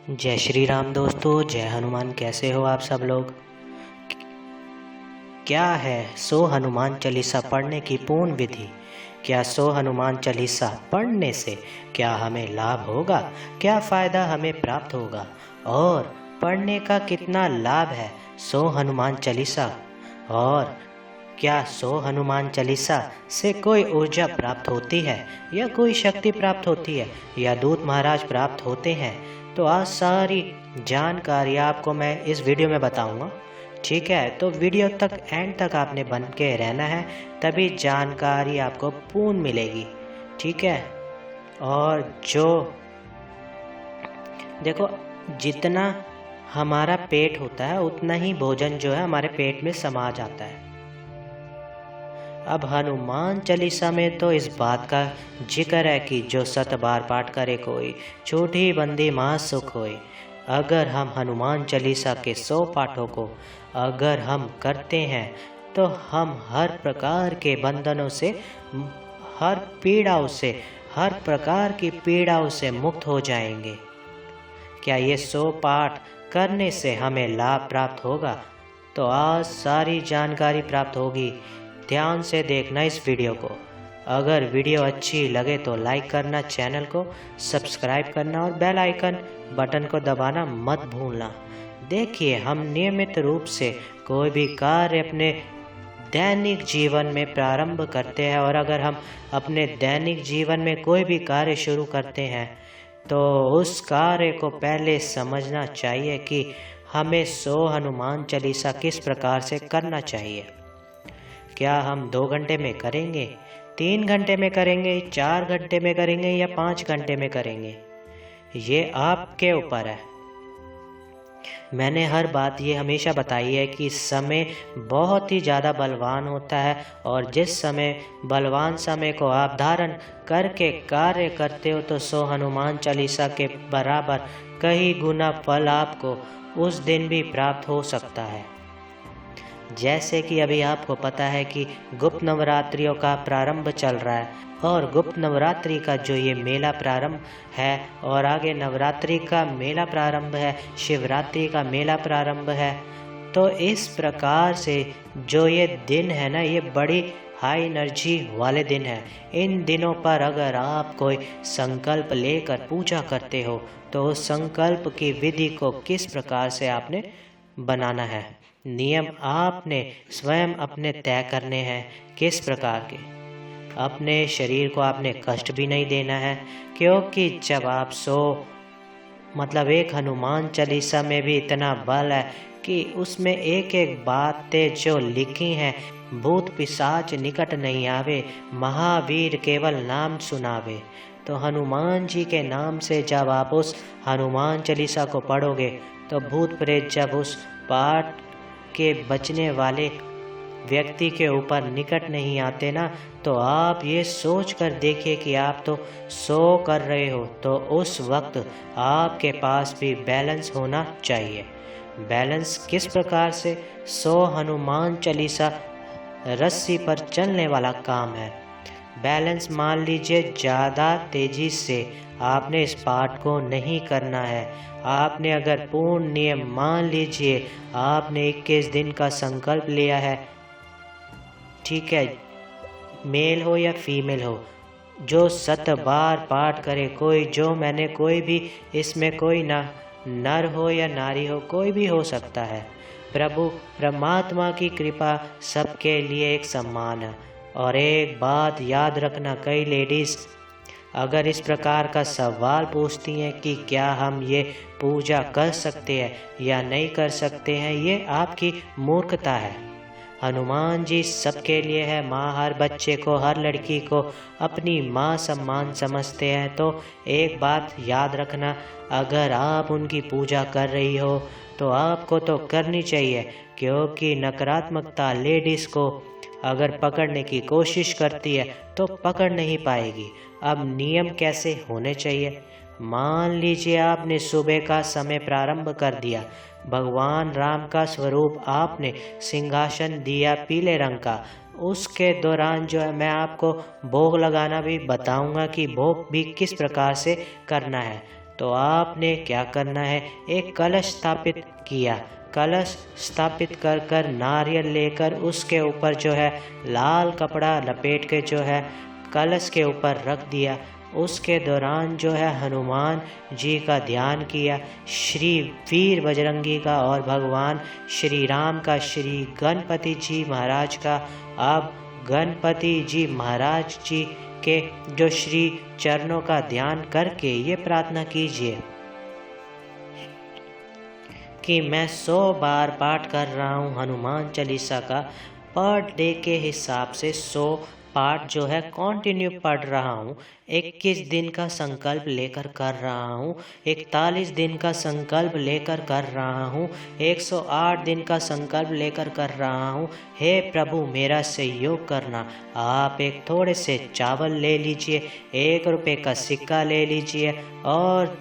जय श्री राम दोस्तों, जय हनुमान। कैसे हो आप सब लोग। क्या है सो हनुमान चालीसा पढ़ने की पूर्ण विधि। क्या सो हनुमान चालीसा पढ़ने से क्या हमें लाभ होगा, क्या फ़ायदा हमें प्राप्त होगा और पढ़ने का कितना लाभ है सो हनुमान चालीसा। और क्या सो हनुमान चालीसा से कोई ऊर्जा प्राप्त होती है या कोई शक्ति प्राप्त होती है या दूत महाराज प्राप्त होते हैं। तो आज सारी जानकारी आपको मैं इस वीडियो में बताऊंगा। ठीक है, तो वीडियो तक एंड तक आपने बन के रहना है, तभी जानकारी आपको पूर्ण मिलेगी। ठीक है, और जो देखो, जितना हमारा पेट होता है उतना ही भोजन जो है हमारे पेट में समा जाता है। अब हनुमान चालीसा में तो इस बात का जिक्र है कि जो 7 बार पाठ करे कोई, छूटी बंदी महा सुख होए। अगर हम हनुमान चालीसा के 100 पाठों को अगर हम करते हैं तो हम हर प्रकार के बंधनों से, हर पीड़ाओं से, हर प्रकार की पीड़ाओं से मुक्त हो जाएंगे। क्या ये 100 पाठ करने से हमें लाभ प्राप्त होगा? तो आज सारी जानकारी प्राप्त होगी। ध्यान से देखना इस वीडियो को। अगर वीडियो अच्छी लगे तो लाइक करना, चैनल को सब्सक्राइब करना और बेल आइकन बटन को दबाना मत भूलना। देखिए, हम नियमित रूप से कोई भी कार्य अपने दैनिक जीवन में प्रारंभ करते हैं, और अगर हम अपने दैनिक जीवन में कोई भी कार्य शुरू करते हैं तो उस कार्य को पहले समझना चाहिए कि हमें 100 हनुमान चालीसा किस प्रकार से करना चाहिए। क्या हम 2 घंटे में करेंगे, 3 घंटे में करेंगे, 4 घंटे में करेंगे या 5 घंटे में करेंगे, ये आपके ऊपर है। मैंने हर बात ये हमेशा बताई है कि समय बहुत ही ज़्यादा बलवान होता है, और जिस समय बलवान समय को आप धारण करके कार्य करते हो तो 100 हनुमान चालीसा के बराबर कई गुना फल आपको उस दिन भी प्राप्त हो सकता है। जैसे कि अभी आपको पता है कि गुप्त नवरात्रियों का प्रारंभ चल रहा है, और गुप्त नवरात्रि का जो ये मेला प्रारंभ है, और आगे नवरात्रि का मेला प्रारंभ है, शिवरात्रि का मेला प्रारंभ है। तो इस प्रकार से जो ये दिन है ना, ये बड़ी हाई एनर्जी वाले दिन है। इन दिनों पर अगर आप कोई संकल्प लेकर पूजा करते हो तो उस संकल्प की विधि को किस प्रकार से आपने बनाना है, नियम आपने स्वयं अपने तय करने हैं। किस प्रकार के, अपने शरीर को आपने कष्ट भी नहीं देना है, क्योंकि जब आप मतलब एक हनुमान चालीसा में भी इतना बल है कि उसमें एक एक बातें जो लिखी हैं, भूत पिशाच निकट नहीं आवे, महावीर केवल नाम सुनावे। तो हनुमान जी के नाम से जब आप उस हनुमान चालीसा को पढ़ोगे तो भूत प्रेत जब उस पाठ के बचने वाले व्यक्ति के ऊपर निकट नहीं आते ना, तो आप ये सोच कर देखिए कि आप तो सो कर रहे हो, तो उस वक्त आपके पास भी बैलेंस होना चाहिए। बैलेंस किस प्रकार से? 100 हनुमान चालीसा रस्सी पर चलने वाला काम है। बैलेंस मान लीजिए ज़्यादा तेज़ी से आपने इस पाठ को नहीं करना है। आपने अगर पूर्ण नियम, मान लीजिए आपने 21 दिन का संकल्प लिया है, ठीक है, मेल हो या फीमेल हो, जो 7 बार पाठ करे कोई, जो मैंने कोई भी इसमें कोई ना नर हो या नारी हो, कोई भी हो सकता है। प्रभु परमात्मा की कृपा सबके लिए एक समान है। और एक बात याद रखना, कई लेडीज़ अगर इस प्रकार का सवाल पूछती हैं कि क्या हम ये पूजा कर सकते हैं या नहीं कर सकते हैं, ये आपकी मूर्खता है। हनुमान जी सबके लिए है। माँ हर बच्चे को, हर लड़की को अपनी माँ सम्मान समझते हैं। तो एक बात याद रखना, अगर आप उनकी पूजा कर रही हो तो आपको तो करनी चाहिए, क्योंकि नकारात्मकता लेडीज़ को अगर पकड़ने की कोशिश करती है तो पकड़ नहीं पाएगी। अब नियम कैसे होने चाहिए? मान लीजिए आपने सुबह का समय प्रारंभ कर दिया, भगवान राम का स्वरूप आपने सिंहासन दिया पीले रंग का, उसके दौरान जो है मैं आपको भोग लगाना भी बताऊंगा कि भोग भी किस प्रकार से करना है। तो आपने क्या करना है, एक कलश स्थापित किया। कलश स्थापित कर कर नारियल लेकर उसके ऊपर जो है लाल कपड़ा लपेट के जो है कलश के ऊपर रख दिया। उसके दौरान जो है हनुमान जी का ध्यान किया, श्री वीर बजरंगी का और भगवान श्री राम का, श्री गणपति जी महाराज का। अब गणपति जी महाराज जी के जो श्री चरणों का ध्यान करके ये प्रार्थना कीजिए कि मैं 100 बार पाठ कर रहा हूँ हनुमान चालीसा का। पर डे के हिसाब से 100 पाठ जो है कंटिन्यू पढ़ रहा हूँ। 21 दिन का संकल्प लेकर कर रहा हूँ, 41 दिन का संकल्प लेकर कर रहा हूँ, 108 दिन का संकल्प लेकर कर रहा हूँ। हे प्रभु मेरा सहयोग करना। आप एक थोड़े से चावल ले लीजिए, 1 रुपये का सिक्का ले लीजिए और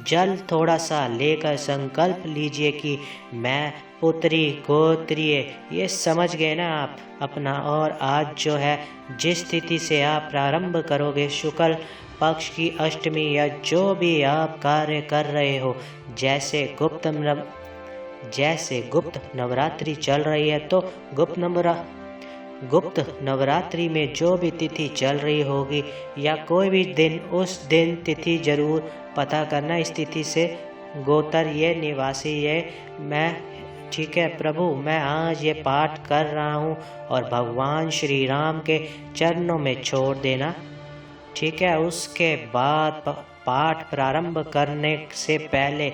जल थोड़ा सा लेकर संकल्प लीजिए कि मैं पुत्री गोत्रीय, ये समझ गए ना आप अपना। और आज जो है जिस तिथि से आप प्रारंभ करोगे, शुक्ल पक्ष की अष्टमी या जो भी आप कार्य कर रहे हो, जैसे गुप्त नवरात्रि चल रही है तो गुप्त नवरात्रि में जो भी तिथि चल रही होगी या कोई भी दिन, उस दिन तिथि जरूर पता करना। इस तिथि से गोत्र ये निवासी ये मैं, ठीक है प्रभु मैं आज ये पाठ कर रहा हूँ और भगवान श्री राम के चरणों में छोड़ देना। ठीक है, उसके बाद पाठ प्रारंभ करने से पहले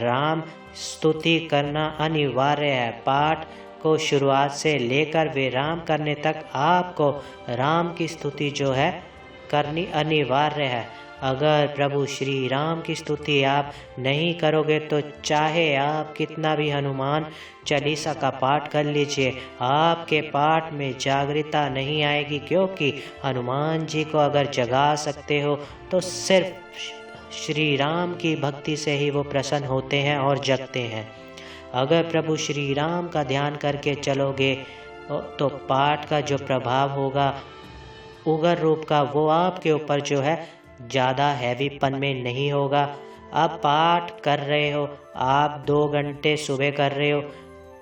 राम स्तुति करना अनिवार्य है। पाठ को शुरुआत से लेकर विराम करने तक आपको राम की स्तुति जो है करनी अनिवार्य है। अगर प्रभु श्री राम की स्तुति आप नहीं करोगे तो चाहे आप कितना भी हनुमान चालीसा का पाठ कर लीजिए, आपके पाठ में जागृता नहीं आएगी। क्योंकि हनुमान जी को अगर जगा सकते हो तो सिर्फ श्री राम की भक्ति से ही वो प्रसन्न होते हैं और जगते हैं। अगर प्रभु श्री राम का ध्यान करके चलोगे तो पाठ का जो प्रभाव होगा उग्र रूप का, वो आपके ऊपर जो है ज़्यादा हैवीपन में नहीं होगा। आप पाठ कर रहे हो, आप 2 घंटे सुबह कर रहे हो,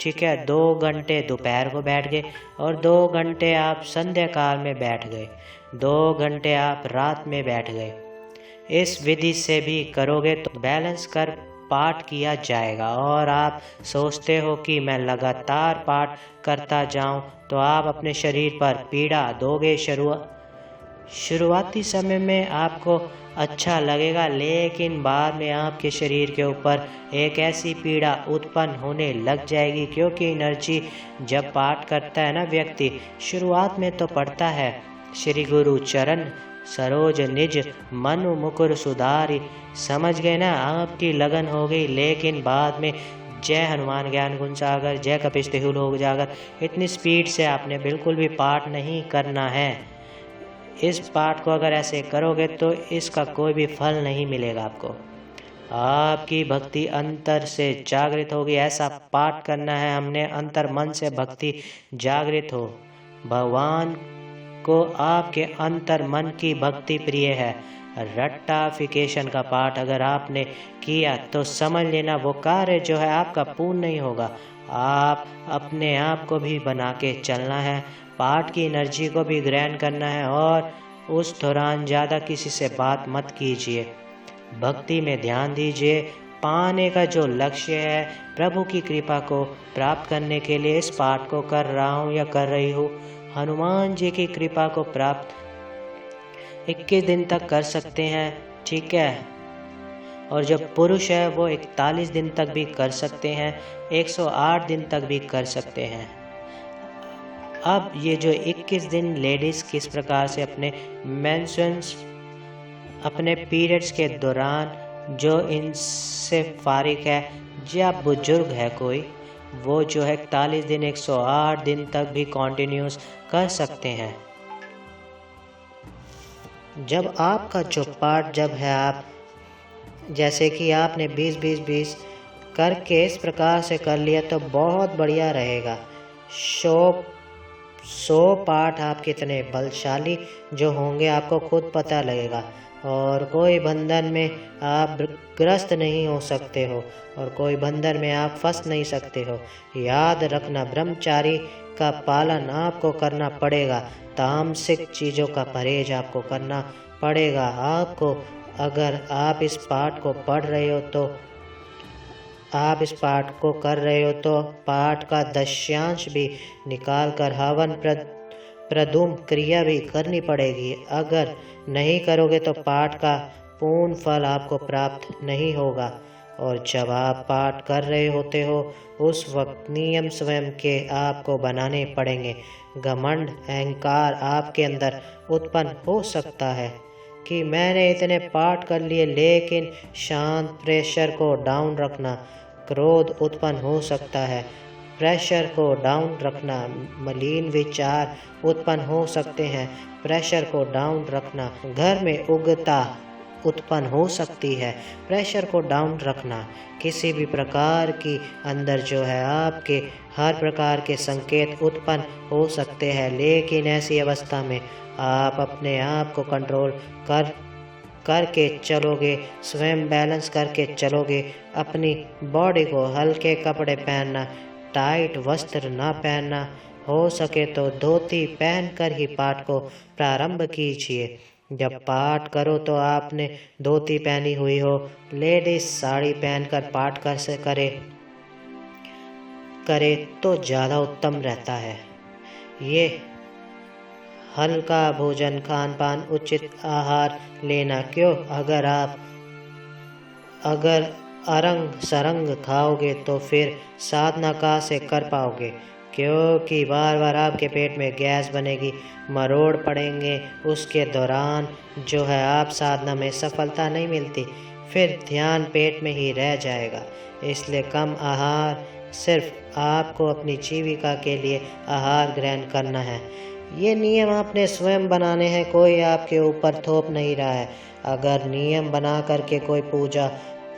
ठीक है, 2 घंटे दोपहर को बैठ गए और 2 घंटे आप संध्या काल में बैठ गए, 2 घंटे आप रात में बैठ गए। इस विधि से भी करोगे तो बैलेंस कर पाठ किया जाएगा। और आप सोचते हो कि मैं लगातार पाठ करता जाऊं तो आप अपने शरीर पर पीड़ा दोगे। शुरुआती समय में आपको अच्छा लगेगा, लेकिन बाद में आपके शरीर के ऊपर एक ऐसी पीड़ा उत्पन्न होने लग जाएगी। क्योंकि एनर्जी जब पाठ करता है ना व्यक्ति, शुरुआत में तो पढ़ता है श्री गुरु चरण सरोज निज मनु मुकुर सुधारी, समझ गए ना, आपकी लगन हो गई। लेकिन बाद में जय हनुमान ज्ञान गुण सागर, जय कपीस तिहुल हो जाकर, इतनी स्पीड से आपने बिल्कुल भी पाठ नहीं करना है। इस पाठ को अगर ऐसे करोगे तो इसका कोई भी फल नहीं मिलेगा आपको। आपकी भक्ति अंतर से जागृत होगी। ऐसा पाठ करना है हमने अंतर मन से भक्ति जागृत हो। भगवान को आपके अंतर मन की भक्ति प्रिय है। रट्टाफिकेशन का पाठ अगर आपने किया तो समझ लेना वो कार्य जो है आपका पूर्ण नहीं होगा। आप अपने आप को भी बना के चलना है, पाठ की एनर्जी को भी ग्रहण करना है और उस दौरान ज़्यादा किसी से बात मत कीजिए, भक्ति में ध्यान दीजिए। पाने का जो लक्ष्य है, प्रभु की कृपा को प्राप्त करने के लिए इस पाठ को कर रहा हूँ या कर रही हूँ। हनुमान जी की कृपा को प्राप्त 21 दिन तक कर सकते हैं, ठीक है। और जो पुरुष है वो 41 दिन तक भी कर सकते हैं, 108 दिन तक भी कर सकते हैं। अब ये जो 21 दिन लेडीज़ किस प्रकार से अपने मेंस्ट्रुअल्स, अपने पीरियड्स के दौरान जो इनसे फारिग है, या बुजुर्ग है कोई, वो जो है 41 दिन 108 दिन तक भी कंटिन्यूस कर सकते हैं। जब आपका जो पाठ जब है, आप जैसे कि आपने 20-20-20 करके इस प्रकार से कर लिया तो बहुत बढ़िया रहेगा। 100 पाठ आप कितने बलशाली जो होंगे आपको खुद पता लगेगा। और कोई बंधन में आप ग्रस्त नहीं हो सकते हो और कोई बंधन में आप फंस नहीं सकते हो। याद रखना, ब्रह्मचारी का पालन आपको करना पड़ेगा, तामसिक चीज़ों का परहेज आपको करना पड़ेगा आपको। अगर आप इस पाठ को पढ़ रहे हो तो आप इस पाठ को कर रहे हो तो पाठ का दशांश भी निकाल कर हवन प्रदुम क्रिया भी करनी पड़ेगी। अगर नहीं करोगे तो पाठ का पूर्ण फल आपको प्राप्त नहीं होगा। और जब आप पाठ कर रहे होते हो उस वक्त नियम स्वयं के आपको बनाने पड़ेंगे। घमंड अहंकार आपके अंदर उत्पन्न हो सकता है कि मैंने इतने पाठ कर लिए, लेकिन शांत प्रेशर को डाउन रखना। क्रोध उत्पन्न हो सकता है, प्रेशर को डाउन रखना। मलिन विचार उत्पन्न हो सकते हैं, प्रेशर को डाउन रखना। घर में उग्रता उत्पन्न हो सकती है, प्रेशर को डाउन रखना। किसी भी प्रकार की अंदर जो है आपके हर प्रकार के संकेत उत्पन्न हो सकते हैं, लेकिन ऐसी अवस्था में आप अपने आप को कंट्रोल करके चलोगे, स्वयं बैलेंस करके चलोगे। अपनी बॉडी को हल्के कपड़े पहनना, टाइट वस्त्र ना पहनना, हो सके तो धोती पहनकर ही पाठ को प्रारंभ कीजिए। जब पाठ करो तो आपने धोती पहनी हुई हो, लेडीज साड़ी पहनकर पाठ करे तो ज़्यादा उत्तम रहता है। ये हल्का भोजन, खान पान, उचित आहार लेना। क्यों? अगर अरंग सरंग खाओगे तो फिर साधना कहाँ से कर पाओगे? क्योंकि बार बार आपके पेट में गैस बनेगी, मरोड़ पड़ेंगे। उसके दौरान जो है आप साधना में सफलता नहीं मिलती, फिर ध्यान पेट में ही रह जाएगा। इसलिए कम आहार, सिर्फ आपको अपनी जीविका के लिए आहार ग्रहण करना है। ये नियम आपने स्वयं बनाने हैं, कोई आपके ऊपर थोप नहीं रहा है। अगर नियम बना करके कोई पूजा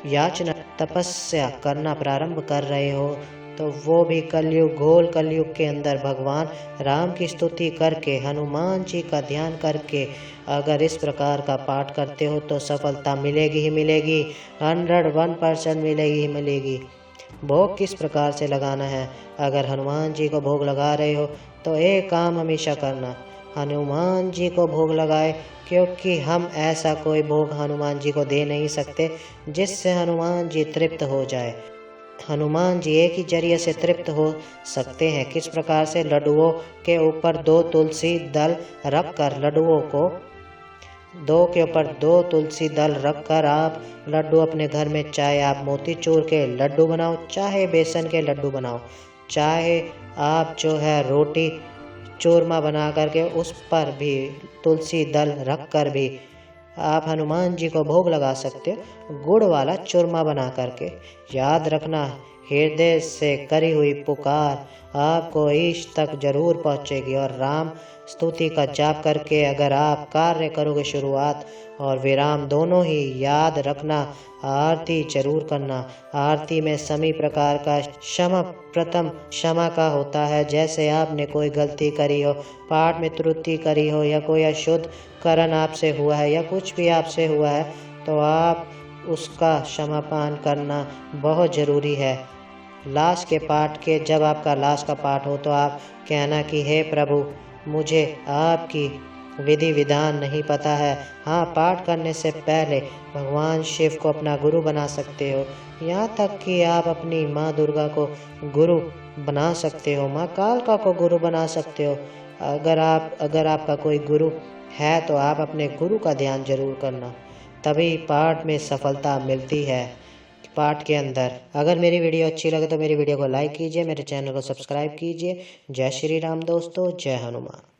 याचना तपस्या करना प्रारंभ कर रहे हो तो वो भी कलयुग, घोल कलयुग के अंदर भगवान राम की स्तुति करके, हनुमान जी का ध्यान करके अगर इस प्रकार का पाठ करते हो तो सफलता मिलेगी ही मिलेगी, 101% मिलेगी ही मिलेगी। भोग किस प्रकार से लगाना है? अगर हनुमान जी को भोग लगा रहे हो तो एक काम हमेशा करना, हनुमान जी को भोग लगाए, क्योंकि हम ऐसा कोई भोग हनुमान जी को दे नहीं सकते जिससे हनुमान जी तृप्त हो जाए। हनुमान जी एक ही जरिए से तृप्त हो सकते हैं। किस प्रकार से? लड्डुओं के ऊपर 2 तुलसी दल रखकर, लड्डुओं को 2 के ऊपर 2 तुलसी दल रखकर आप लड्डू अपने घर में, चाहे आप मोतीचूर के लड्डू बनाओ, चाहे बेसन के लड्डू बनाओ, चाहे आप जो है रोटी चूरमा बना करके उस पर भी तुलसी दल रख कर भी आप हनुमान जी को भोग लगा सकते हो, गुड़ वाला चूरमा बना करके। याद रखना, हृदय से करी हुई पुकार आपको ईश तक जरूर पहुंचेगी। और राम स्तुति का जाप करके अगर आप कार्य करोगे, शुरुआत और विराम दोनों ही, याद रखना आरती जरूर करना। आरती में सभी प्रकार का क्षमा, प्रथम क्षमा का होता है। जैसे आपने कोई गलती करी हो, पाठ में त्रुटि करी हो, या कोई अशुद्ध करण आपसे हुआ है, या कुछ भी आपसे हुआ है, तो आप उसका क्षमापान करना बहुत ज़रूरी है। लास्ट के पाठ के, जब आपका लास्ट का पाठ हो तो आप कहना कि हे प्रभु, मुझे आपकी विधि विधान नहीं पता है। हाँ, पाठ करने से पहले भगवान शिव को अपना गुरु बना सकते हो, यहाँ तक कि आप अपनी माँ दुर्गा को गुरु बना सकते हो, माँ कालका को गुरु बना सकते हो। अगर आपका कोई गुरु है तो आप अपने गुरु का ध्यान जरूर करना, तभी पाठ में सफलता मिलती है। पाठ के अंदर अगर मेरी वीडियो अच्छी लगे तो मेरी वीडियो को लाइक कीजिए, मेरे चैनल को सब्सक्राइब कीजिए। जय श्री राम दोस्तों, जय हनुमान।